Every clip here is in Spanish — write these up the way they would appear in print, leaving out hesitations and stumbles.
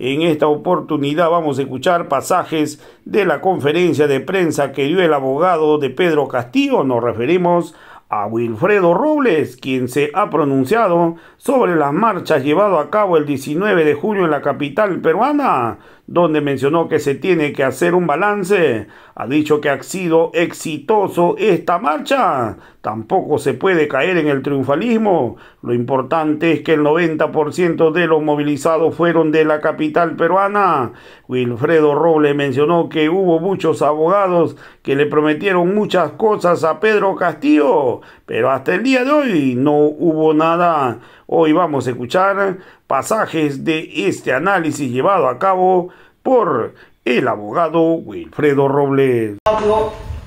En esta oportunidad vamos a escuchar pasajes de la conferencia de prensa que dio el abogado de Pedro Castillo. Nos referimos a Wilfredo Robles, quien se ha pronunciado sobre las marchas llevadas a cabo el 19 de junio en la capital peruana, donde mencionó que se tiene que hacer un balance. Ha dicho que ha sido exitoso esta marcha. Tampoco se puede caer en el triunfalismo. Lo importante es que el 90% de los movilizados fueron de la capital peruana. Wilfredo Robles mencionó que hubo muchos abogados que le prometieron muchas cosas a Pedro Castillo, pero hasta el día de hoy no hubo nada. Hoy vamos a escuchar pasajes de este análisis llevado a cabo por el abogado Wilfredo Robles.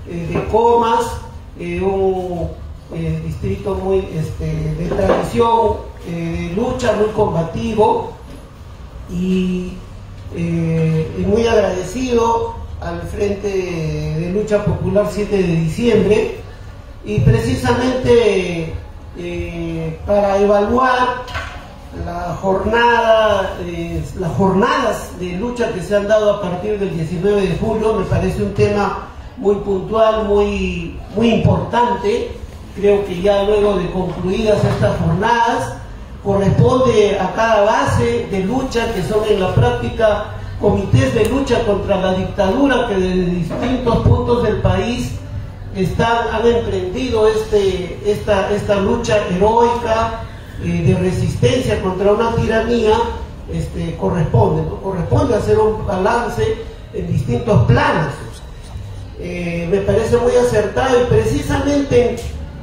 De Comas, un distrito muy de tradición, de lucha, muy combativo, y muy agradecido al Frente de Lucha Popular 7 de diciembre, y precisamente para evaluar las jornadas de lucha que se han dado a partir del 19 de julio, me parece un tema muy puntual, muy importante. Creo que ya luego de concluidas estas jornadas, corresponde a cada base de lucha, que son en la práctica comités de lucha contra la dictadura, que desde distintos puntos del país han emprendido esta lucha heroica de resistencia contra una tiranía. Corresponde hacer un balance en distintos planos. Me parece muy acertado, y precisamente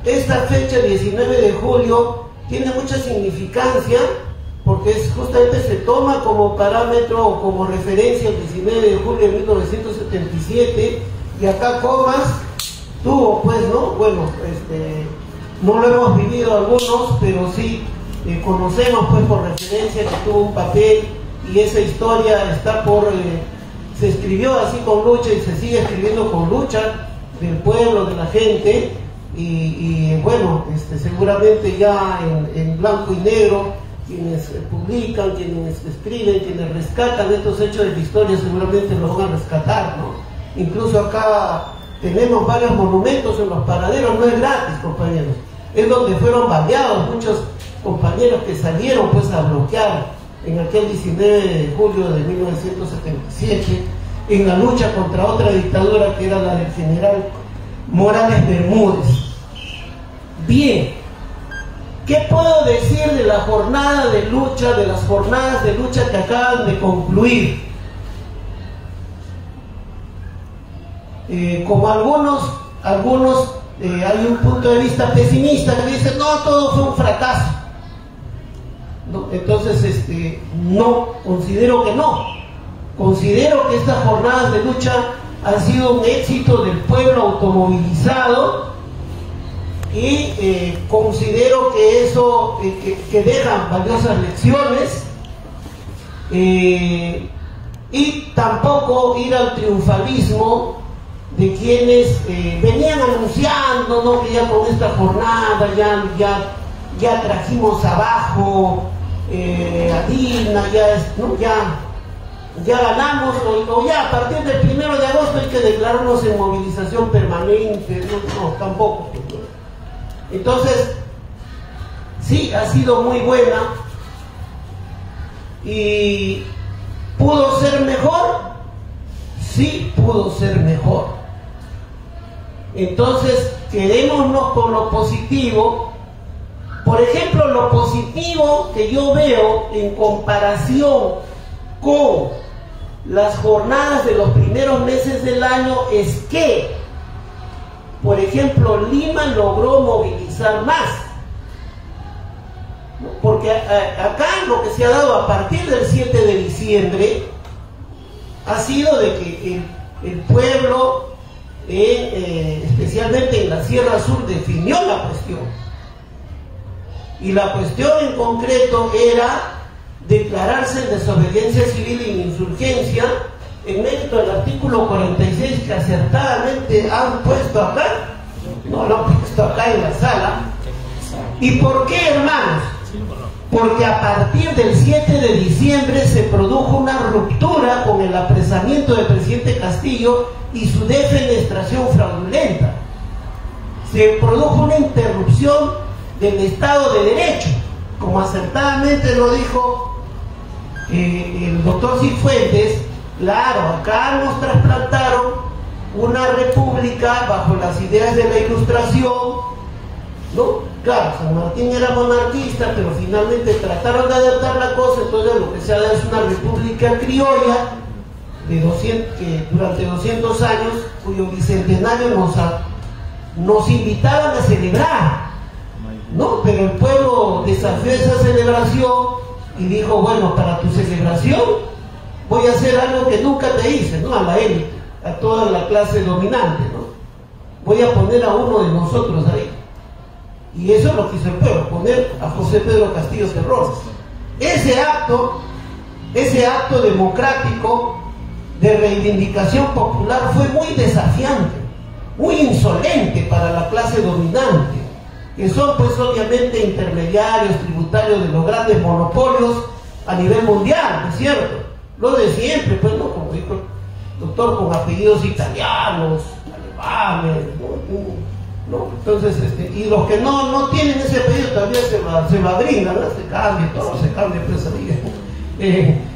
esta fecha, 19 de julio, tiene mucha significancia, porque justamente se toma como parámetro o como referencia el 19 de julio de 1977, y acá Comas tuvo, pues, ¿no? Bueno, no lo hemos vivido algunos, pero sí conocemos, pues, por referencia, que tuvo un papel, y esa historia está se escribió así con lucha, y se sigue escribiendo con lucha del pueblo, de la gente, y bueno, seguramente ya en blanco y negro, quienes publican, quienes escriben, quienes rescatan estos hechos de la historia, seguramente lo van a rescatar, ¿no? Incluso acá tenemos varios monumentos en los paraderos, no es gratis, compañeros, es donde fueron baleados muchos compañeros que salieron, pues, a bloquear en aquel 19 de julio de 1977, en la lucha contra otra dictadura, que era la del general Morales Bermúdez. Bien, ¿qué puedo decir de la jornada de lucha, de las jornadas de lucha que acaban de concluir? Como algunos hay un punto de vista pesimista que dice, no, todo fue un fracaso. No, entonces, no, considero que no. Considero que estas jornadas de lucha han sido un éxito del pueblo automovilizado, y considero que eso que dejan valiosas lecciones, y tampoco ir al triunfalismo de quienes venían anunciando, ¿no?, que ya con esta jornada ya trajimos abajo a Dilma, ya ganamos, o ya a partir del 1 de agosto hay que declararnos en movilización permanente. No, tampoco. Entonces, sí, ha sido muy buena, y ¿pudo ser mejor? Sí, pudo ser mejor. Entonces, quedémonos con lo positivo. Por ejemplo, lo positivo que yo veo en comparación con las jornadas de los primeros meses del año es que, por ejemplo, Lima logró movilizar más. Porque acá lo que se ha dado a partir del 7 de diciembre ha sido de que el pueblo, especialmente en la Sierra Sur, definió la cuestión. Y la cuestión en concreto era declararse en desobediencia civil e insurgencia, en mérito del artículo 46 que acertadamente han puesto acá, no lo han puesto acá en la sala. ¿Y por qué, hermanos? Porque a partir del 7 de diciembre se produjo una el apresamiento del presidente Castillo y su defenestración fraudulenta. Se produjo una interrupción del Estado de Derecho, como acertadamente lo dijo el doctor Cifuentes. Claro, acá nos trasplantaron una república bajo las ideas de la Ilustración, ¿no? Claro, San Martín era monarquista, pero finalmente trataron de adaptar la cosa, entonces lo que se ha dado es una república criolla que durante 200 años, cuyo bicentenario nos invitaban a celebrar, ¿no? Pero el pueblo desafió esa celebración y dijo, bueno, para tu celebración voy a hacer algo que nunca te hice, ¿no? A la élite, a toda la clase dominante, ¿no? Voy a poner a uno de nosotros ahí. Y eso es lo que hizo el pueblo, poner a José Pedro Castillo Terrones. Ese acto democrático de reivindicación popular fue muy desafiante, muy insolente para la clase dominante, que son pues obviamente intermediarios tributarios de los grandes monopolios a nivel mundial, ¿no es cierto? Lo de siempre, pues, ¿no? Como dijo el doctor, con apellidos italianos, alemanes, ¿no? Entonces, y los que no tienen ese apellido todavía se lo brindan, ¿no? Se cambia todo, se cambia pues,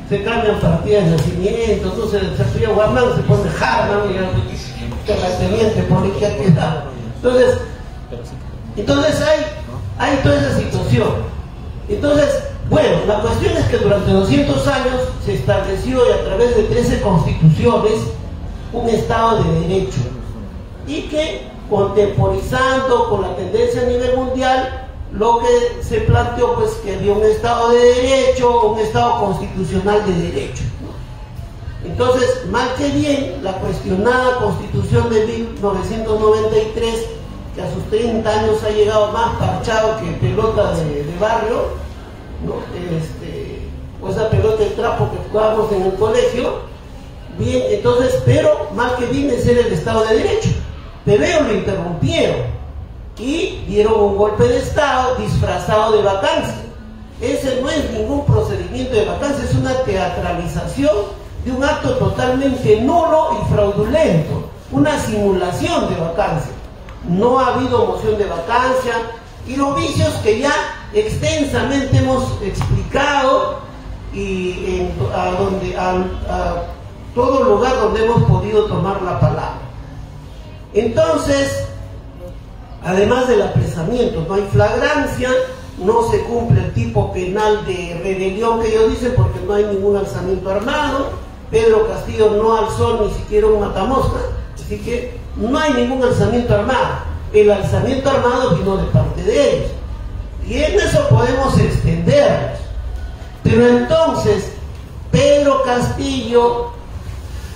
se cambian partidas de nacimiento, entonces se apellida Guamán, se pone Harman, terrateniente, por ahí que ha quedado. Entonces hay toda esa situación. Entonces, bueno, la cuestión es que durante 200 años se estableció, y a través de 13 constituciones, un Estado de Derecho, y que, contemporizando con la tendencia a nivel mundial, lo que se planteó pues que había un Estado de Derecho, un Estado constitucional de derecho, ¿no? Entonces, mal que bien, la cuestionada Constitución de 1993, que a sus 30 años ha llegado más parchado que pelota de barrio, ¿no? O esa pelota de trapo que jugábamos en el colegio, bien, entonces, pero mal que bien es ser el Estado de Derecho. Pero ellos lo interrumpieron y dieron un golpe de Estado disfrazado de vacancia. Ese no es ningún procedimiento de vacancia, es una teatralización de un acto totalmente nulo y fraudulento, una simulación de vacancia. No ha habido moción de vacancia y los vicios que ya extensamente hemos explicado y a todo lugar donde hemos podido tomar la palabra. Entonces, además del apresamiento, no hay flagrancia, no se cumple el tipo penal de rebelión que ellos dicen porque no hay ningún alzamiento armado. Pedro Castillo no alzó ni siquiera un matamosca, así que no hay ningún alzamiento armado. El alzamiento armado vino de parte de ellos y en eso podemos extendernos. Pero entonces, Pedro Castillo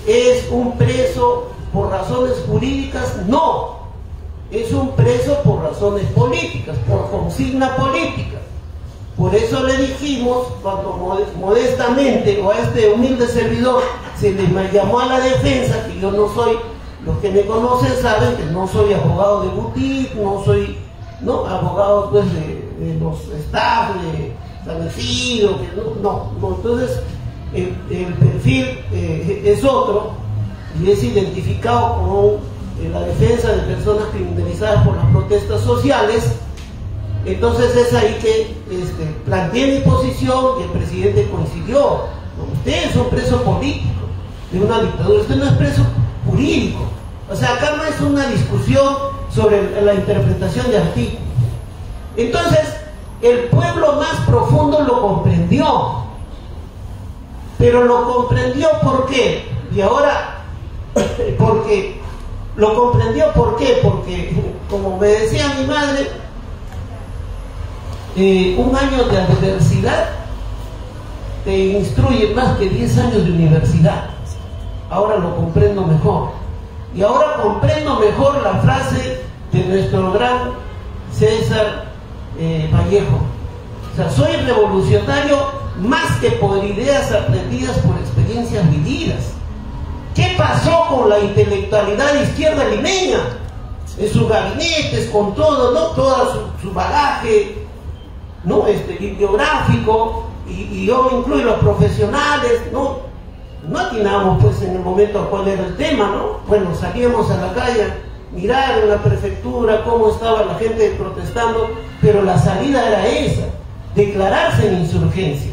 es un preso por razones jurídicas. No, es un preso por razones políticas, por consigna política. Por eso le dijimos, cuando modestamente o a este humilde servidor se le llamó a la defensa, que yo no soy, los que me conocen saben que no soy abogado de boutique, no soy abogado pues de los staff de San Isidro, no. Entonces el perfil es otro y es identificado con la defensa de personas criminalizadas por las protestas sociales. Entonces es ahí que planteé mi posición y el presidente coincidió. Usted es un preso político de una dictadura, usted no es preso jurídico. O sea, acá no es una discusión sobre la interpretación de artículos. Entonces, el pueblo más profundo lo comprendió. Pero lo comprendió ¿por qué? Y ahora, porque lo comprendió ¿por qué? Porque, como me decía mi madre, un año de adversidad te instruye más que 10 años de universidad. Ahora lo comprendo mejor. Y ahora comprendo mejor la frase de nuestro gran César Vallejo. O sea, soy revolucionario más que por ideas aprendidas, por experiencias vividas. ¿Qué pasó con la intelectualidad izquierda limeña? En sus gabinetes, con todo, ¿no? Todo su bagaje, ¿no? Bibliográfico, y yo incluyo los profesionales, ¿no? no atinábamos pues en el momento cuál era el tema, ¿no? Bueno, salíamos a la calle, mirar en la prefectura cómo estaba la gente protestando, pero la salida era esa, declararse en insurgencia.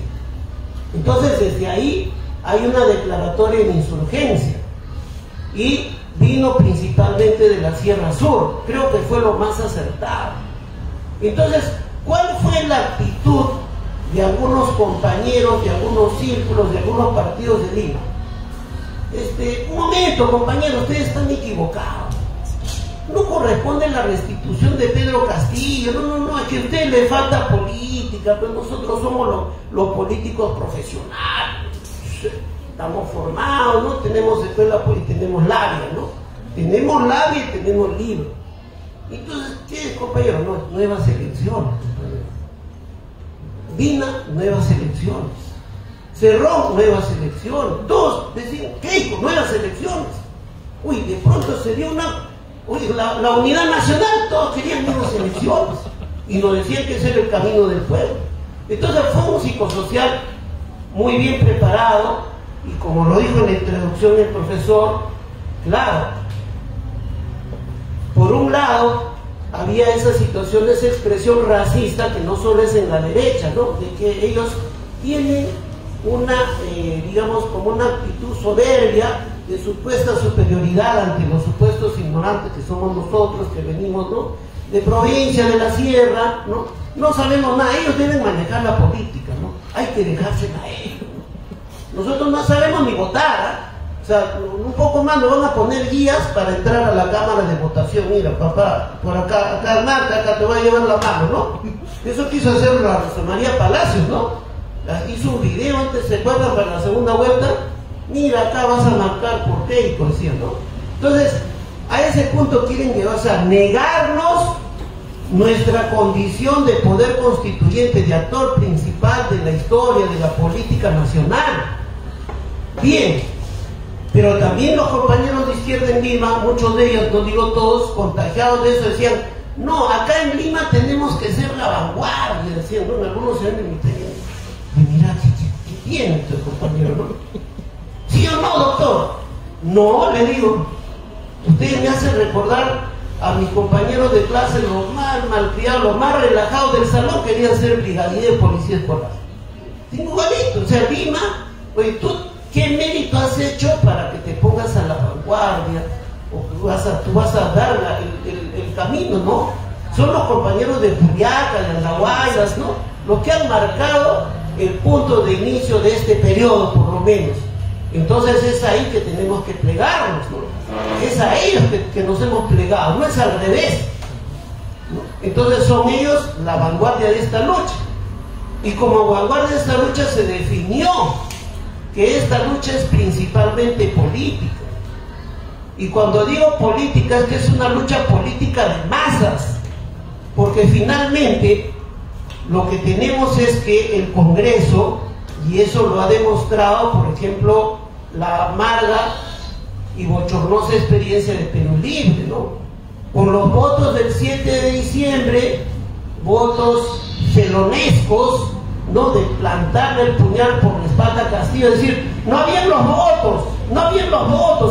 Entonces desde ahí hay una declaratoria en insurgencia y vino principalmente de la Sierra Sur, creo que fue lo más acertado. Entonces, ¿cuál fue la actitud de algunos compañeros, de algunos círculos, de algunos partidos de Lima? Un momento, compañeros, ustedes están equivocados. No corresponde la restitución de Pedro Castillo, no, es que a usted le falta política, pues nosotros somos los políticos profesionales, estamos formados, ¿no? Tenemos escuela y tenemos labia, ¿no? Tenemos labia y tenemos libro. Entonces, ¿qué, compañero? No, nuevas elecciones. Vina, nuevas elecciones. Cerrón, nuevas elecciones. Todos decían, Keiko, nuevas elecciones. Uy, de pronto se dio la unidad nacional, todos querían nuevas elecciones. Y nos decían que ese era el camino del pueblo. Entonces fue un psicosocial muy bien preparado, y como lo dijo en la introducción el profesor, claro, por un lado había esa situación, esa expresión racista que no solo es en la derecha, ¿no? De que ellos tienen una, digamos, como una actitud soberbia de supuesta superioridad ante los supuestos ignorantes que somos nosotros, que venimos, ¿no?, de provincia, de la sierra, ¿no? No sabemos nada, ellos deben manejar la política, ¿no? Hay que dejársela a ellos, ¿no? Nosotros no sabemos ni votar, ¿eh? O sea, un poco más nos van a poner guías para entrar a la cámara de votación. Mira, papá, por acá, marca, acá te voy a llevar la mano, ¿no? Eso quiso hacer la Rosa María Palacios, ¿no? Hizo un video antes, ¿se acuerdan? Para la segunda vuelta. Mira, acá vas a marcar por Keiko, decía, ¿no? Entonces, a ese punto quieren llevarse a negarnos nuestra condición de poder constituyente, de actor principal de la historia, de la política nacional. Bien, pero también los compañeros de izquierda en Lima, muchos de ellos, no digo todos, contagiados de eso, decían, no, acá en Lima tenemos que ser la vanguardia, decían, ¿no? Algunos se ven en mi taller. Y mira, ¿qué tiene este compañero, no? ¿Sí o no, doctor? No, le digo, usted me hace recordar a mis compañeros de clase, los más malcriados, los más relajados del salón, querían ser brigadier de policía escolar. Igualito, o sea, Lima, oye, ¿tú qué mérito has hecho para que te pongas a la vanguardia? O tú vas a dar el camino, ¿no? Son los compañeros de Juliaca, de Andahuaylas, ¿no? Los que han marcado el punto de inicio de este periodo, por lo menos. Entonces es ahí que tenemos que plegarnos, ¿no? Es a ellos que nos hemos plegado, no es al revés, ¿no? Entonces son ellos la vanguardia de esta lucha. Y como vanguardia de esta lucha se definió que esta lucha es principalmente política. Y cuando digo política es que es una lucha política de masas, porque finalmente lo que tenemos es que el Congreso, y eso lo ha demostrado, por ejemplo, la amarga y bochornosa experiencia de Perú Libre, ¿no? Con los votos del 7 de diciembre, votos felonescos, ¿no?, de plantarle el puñal por la espalda a Castillo, es decir, no habían los votos,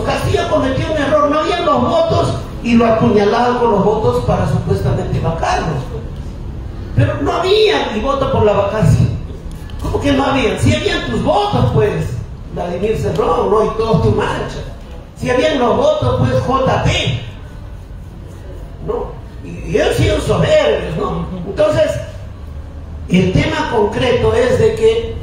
Castillo cometió un error, no habían los votos, y lo apuñalaban con los votos para supuestamente vacarlos. Pero no había, y voto por la vacancia. ¿Cómo que no habían? Si habían tus votos, pues, Vladimir Cerrón, ¿no?, y todos tu mancha. Si habían los votos, pues, JP, ¿no? Y ellos siguen soberbios, ¿no? Entonces, el tema concreto es de que,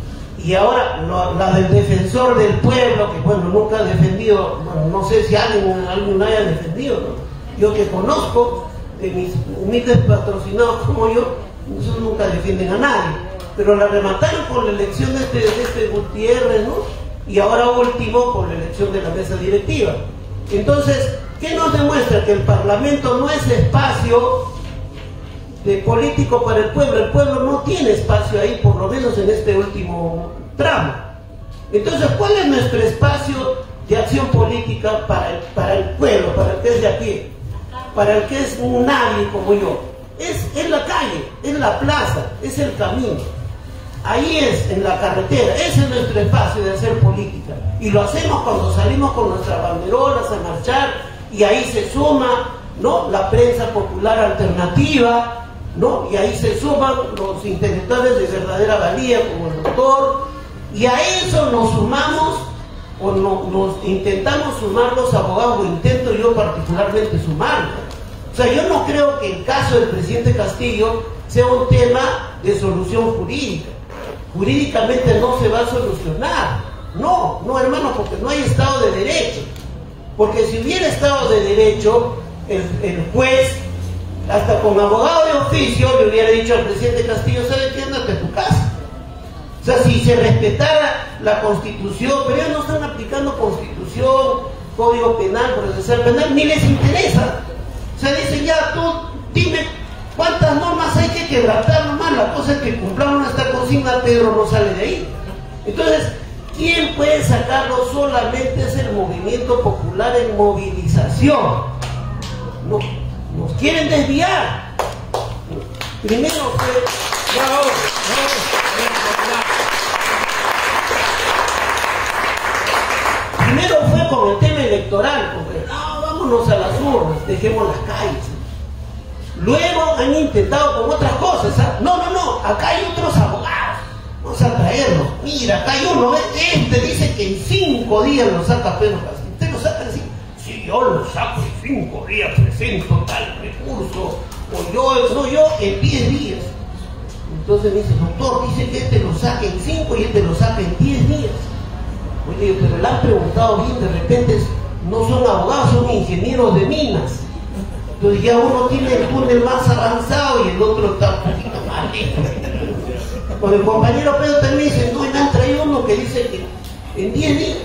y ahora la del defensor del pueblo, que bueno, nunca ha defendido, bueno, no sé si alguien haya defendido, ¿no? Yo que conozco, de mis humildes patrocinados como yo, esos nunca defienden a nadie, pero la remataron con la elección de este Gutiérrez, ¿no? Y ahora último con la elección de la mesa directiva. Entonces, ¿qué nos demuestra? Que el Parlamento no es espacio de político para el pueblo no tiene espacio ahí, por lo menos en este último tramo. Entonces, ¿cuál es nuestro espacio de acción política para el pueblo, para el que es de a pie, para el que es nadie como yo? Es la calle, es la plaza, es el camino. Ahí es, en la carretera, ese es nuestro espacio de hacer política. Y lo hacemos cuando salimos con nuestras banderolas a marchar, y ahí se suma, ¿no?, la prensa popular alternativa, ¿no?, y ahí se suman los intelectuales de verdadera valía, como el doctor, y a eso nos sumamos, o nos intentamos sumar los abogados, o intento yo particularmente sumarme. O sea, yo no creo que el caso del presidente Castillo sea un tema de solución jurídica. Jurídicamente no se va a solucionar. No, hermano, porque no hay Estado de Derecho. Porque si hubiera Estado de Derecho, el juez, hasta con abogado de oficio, le hubiera dicho al presidente Castillo: ¿sabes qué? Ándate a tu casa. O sea, si se respetara la Constitución, pero ellos no están aplicando Constitución, Código Penal, Procesal Penal, ni les interesa. O sea, dicen: ya, tú dime cuántas normas hay que quebrantar nomás. La cosa es que cumplamos esta consigna. Pedro no sale de ahí. Entonces, ¿quién puede sacarlo? Solamente es el movimiento popular en movilización. No, nos quieren desviar. Primero fue... Primero fue con el tema electoral, porque no, vámonos a las urnas, dejemos las calles. Luego han intentado con otras cosas. No, acá hay otros abogados, vamos a traerlos. Mira, acá hay uno, este dice que en 5 días lo saca Pedro Castillo. ¿Usted lo saca en 5? Si yo lo saco en 5 días, presento tal recurso, o yo en 10 días. Entonces me dice: doctor, dice que este lo saque en 5 y este lo saca en 10 días. Oye, pero le han preguntado bien, de repente no son abogados, son ingenieros de minas. Entonces ya uno tiene el túnel más avanzado y el otro está un poquito más lejos. Con el compañero Pedro también dice: no, me han traído uno que dice que en 10 días.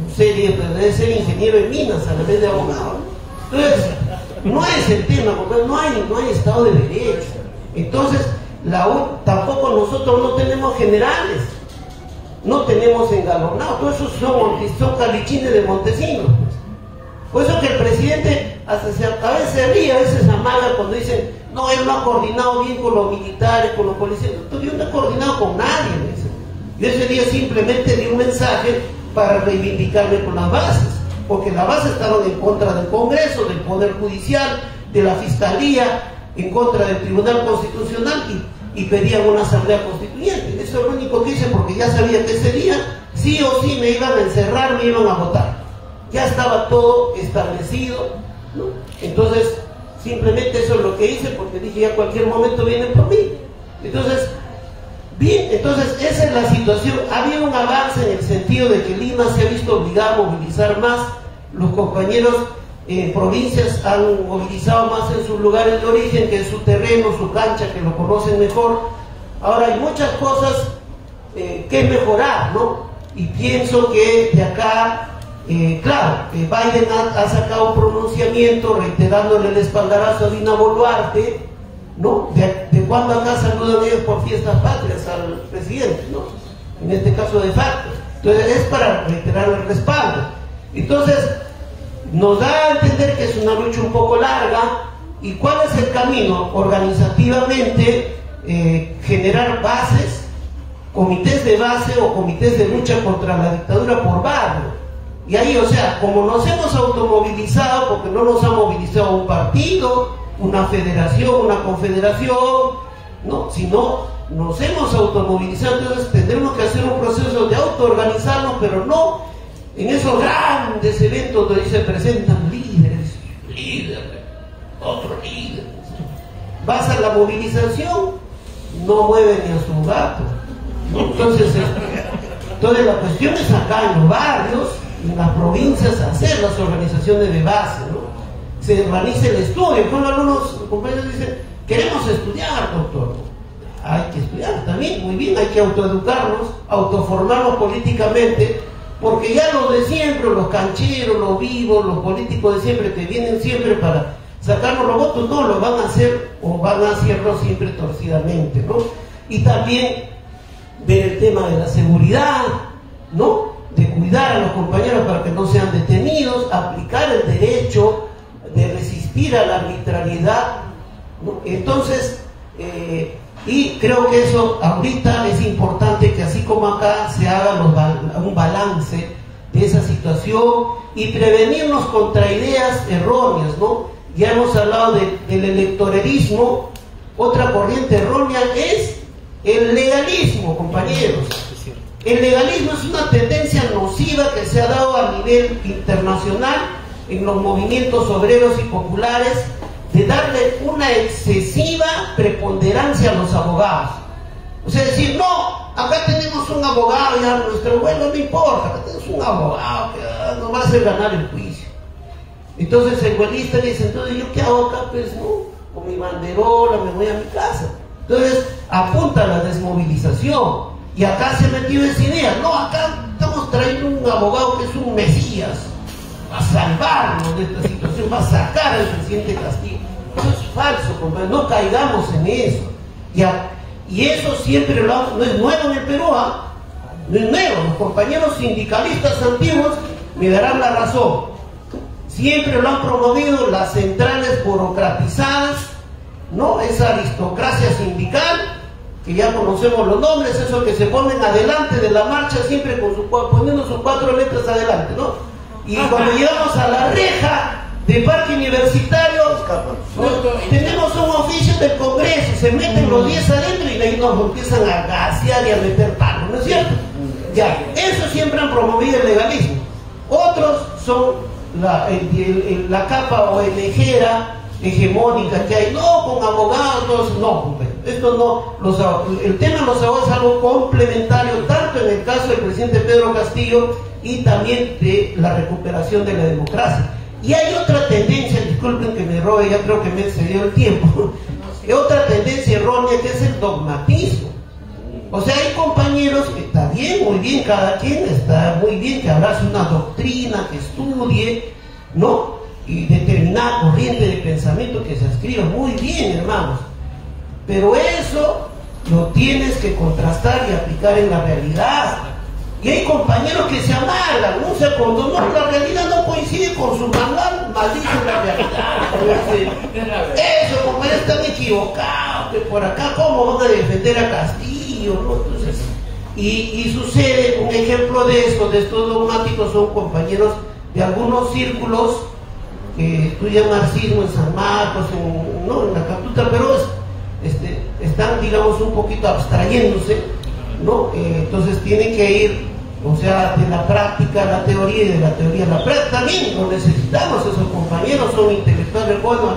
No sé, debe ser ingeniero de minas a la vez de abogado. Entonces, no es el tema, porque no hay Estado de Derecho. Entonces, tampoco nosotros no tenemos generales, no tenemos engalornados, todos esos son calichines de Montesinos. Por eso que el presidente a veces se ríe, a veces amaga cuando dicen: no, él no ha coordinado bien con los militares, con los policías. Yo no he coordinado con nadie. Yo ese día simplemente di un mensaje para reivindicarme con las bases, porque las bases estaban en contra del Congreso, del Poder Judicial, de la Fiscalía, en contra del Tribunal Constitucional, y pedían una asamblea constituyente. Eso es lo único que hice, porque ya sabía que ese día sí o sí me iban a encerrar, me iban a votar. Ya estaba todo establecido, ¿no? Entonces, simplemente eso es lo que hice, porque dije: ya cualquier momento vienen por mí. Entonces, bien, esa es la situación. Había un avance en el sentido de que Lima se ha visto obligado a movilizar más. Los compañeros en provincias han movilizado más en sus lugares de origen, que en su terreno, su cancha, que lo conocen mejor. Ahora hay muchas cosas que mejorar, ¿no? Y pienso que de acá, claro, Biden ha sacado un pronunciamiento reiterándole el espaldarazo a Dina Boluarte, ¿no? De cuando acá saludan ellos por fiestas patrias al presidente, ¿no? En este caso de facto. Entonces es para reiterar el respaldo. Entonces, nos da a entender que es una lucha un poco larga. ¿Y cuál es el camino? Organizativamente, generar bases, comités de base o comités de lucha contra la dictadura por barrio. Y ahí, o sea, como nos hemos automovilizado, porque no nos ha movilizado un partido, una federación, una confederación, ¿no? Sino nos hemos automovilizado. Entonces tendremos que hacer un proceso de autoorganizarnos, pero no en esos grandes eventos donde se presentan líderes, otros líderes. Vas a la movilización, no mueve ni a su gato, ¿no? Entonces la cuestión es acá en los barrios, en las provincias, hacer las organizaciones de base, ¿no? Se organice el estudio. Con algunos compañeros dicen: queremos estudiar, doctor. Hay que estudiar también, muy bien, hay que autoeducarnos, autoformarnos políticamente, porque ya los de siempre, los cancheros, los vivos, los políticos de siempre, que vienen siempre para sacarnos los votos, no, lo van a hacer o van a hacerlo siempre torcidamente, ¿no? Y también ver el tema de la seguridad, ¿no? De cuidar a los compañeros para que no sean detenidos, aplicar el derecho, de resistir a la arbitrariedad, ¿no? Entonces, Y creo que eso ahorita es importante que así como acá se haga un balance de esa situación y prevenirnos contra ideas erróneas, ¿no? Ya hemos hablado del electoralismo. Otra corriente errónea es el legalismo, compañeros. El legalismo es una tendencia nociva que se ha dado a nivel internacional en los movimientos obreros y populares, de darle una excesiva preponderancia a los abogados. O sea, decir, no, acá tenemos un abogado, ya nuestro vuelo no importa, acá tenemos un abogado que nos va a hacer ganar el juicio. Entonces el huelista dice, entonces ¿yo qué hago acá? Pues no, con mi banderola me voy a mi casa. Entonces apunta a la desmovilización. Y acá se metió esa idea, no, acá estamos trayendo un abogado que es un mesías, va a salvarnos de esta situación, va a sacar al presidente Castillo. Eso es falso, compadre, no caigamos en eso. Y eso siempre no es nuevo en el Perú, no es nuevo. Los compañeros sindicalistas antiguos me darán la razón. Siempre lo han promovido las centrales burocratizadas, ¿no? Esa aristocracia sindical, que ya conocemos los nombres, esos que se ponen adelante de la marcha siempre poniendo sus 4 letras adelante, ¿no? Y cuando llegamos a la reja del parque universitario, tenemos un oficio del Congreso, se meten los 10 adentro y de ahí nos empiezan a gasear y a meter palo, ¿no es cierto? Ya, eso siempre han promovido el legalismo. Otros son la capa ONGera hegemónica que hay, no, con abogados, no, esto no, el tema de los abogados es algo complementario, tanto en el caso del presidente Pedro Castillo y también de la recuperación de la democracia. Y hay otra tendencia, disculpen que me robe, ya creo que me excedió el tiempo, otra tendencia errónea que es el dogmatismo. O sea, hay compañeros que está bien, muy bien, cada quien está muy bien que abrace una doctrina, que estudie, ¿no? Y determinada corriente de pensamiento que se escriba, muy bien, hermanos. Pero eso lo tienes que contrastar y aplicar en la realidad. Y hay compañeros que se amargan, ¿no? O sea, cuando no, la realidad no coincide con su manual, maldicen la realidad. Eso, compañeros, están equivocados, que por acá, ¿cómo van a defender a Castillo, ¿no? Entonces, y sucede, un ejemplo de estos dogmáticos son compañeros de algunos círculos que estudian marxismo en San Marcos, en la Captuta, pero están, digamos, un poquito abstrayéndose, ¿no? Entonces tienen que ir, o sea, de la práctica a la teoría y de la teoría a la práctica. También lo necesitamos, esos compañeros son intelectuales buenos,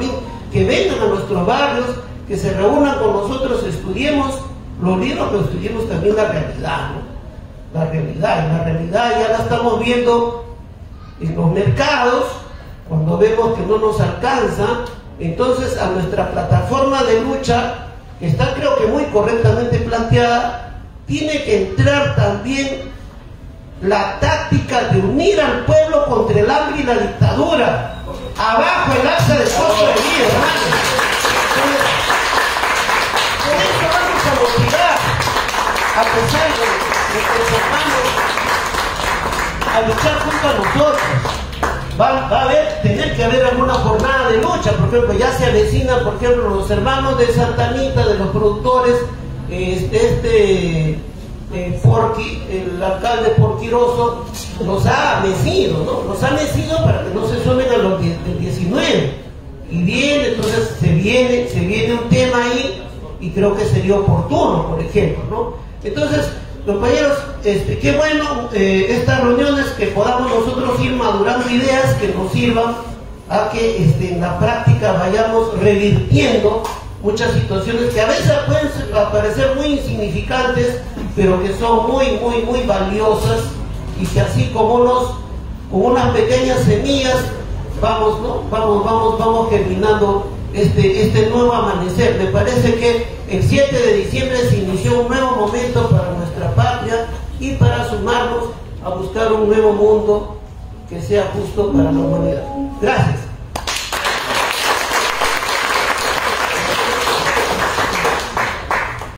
que vengan a nuestros barrios, que se reúnan con nosotros, estudiemos los libros, pero estudiemos también la realidad, ¿no? La realidad, y la realidad ya la estamos viendo en los mercados, cuando vemos que no nos alcanza. Entonces a nuestra plataforma de lucha, que está creo que muy correctamente planteada, tiene que entrar también la táctica de unir al pueblo contra el hambre y la dictadura. Abajo el alza del costo de vida, hermano. Por eso vamos a motivar, a pesar de nuestros hermanos, a luchar junto a nosotros. Va a tener que haber alguna jornada de lucha. Por ejemplo, ya se avecina, por ejemplo, los hermanos de Santa Anita, de los productores, Porqui, el alcalde Porquiroso, los ha mecido, ¿no? Los ha mecido para que no se sumen a los del 19. Y viene, entonces se viene un tema ahí, y creo que sería oportuno, por ejemplo, ¿no? Entonces, compañeros, qué bueno estas reuniones, que podamos nosotros ir madurando ideas que nos sirvan a que en la práctica vayamos revirtiendo muchas situaciones que a veces pueden parecer muy insignificantes, pero que son muy, muy, muy valiosas, y que así como con unas pequeñas semillas vamos, ¿no? Vamos germinando este nuevo amanecer. Me parece que el 7 de diciembre se inició un nuevo momento para nuestra patria y para sumarnos a buscar un nuevo mundo que sea justo para la humanidad. Gracias.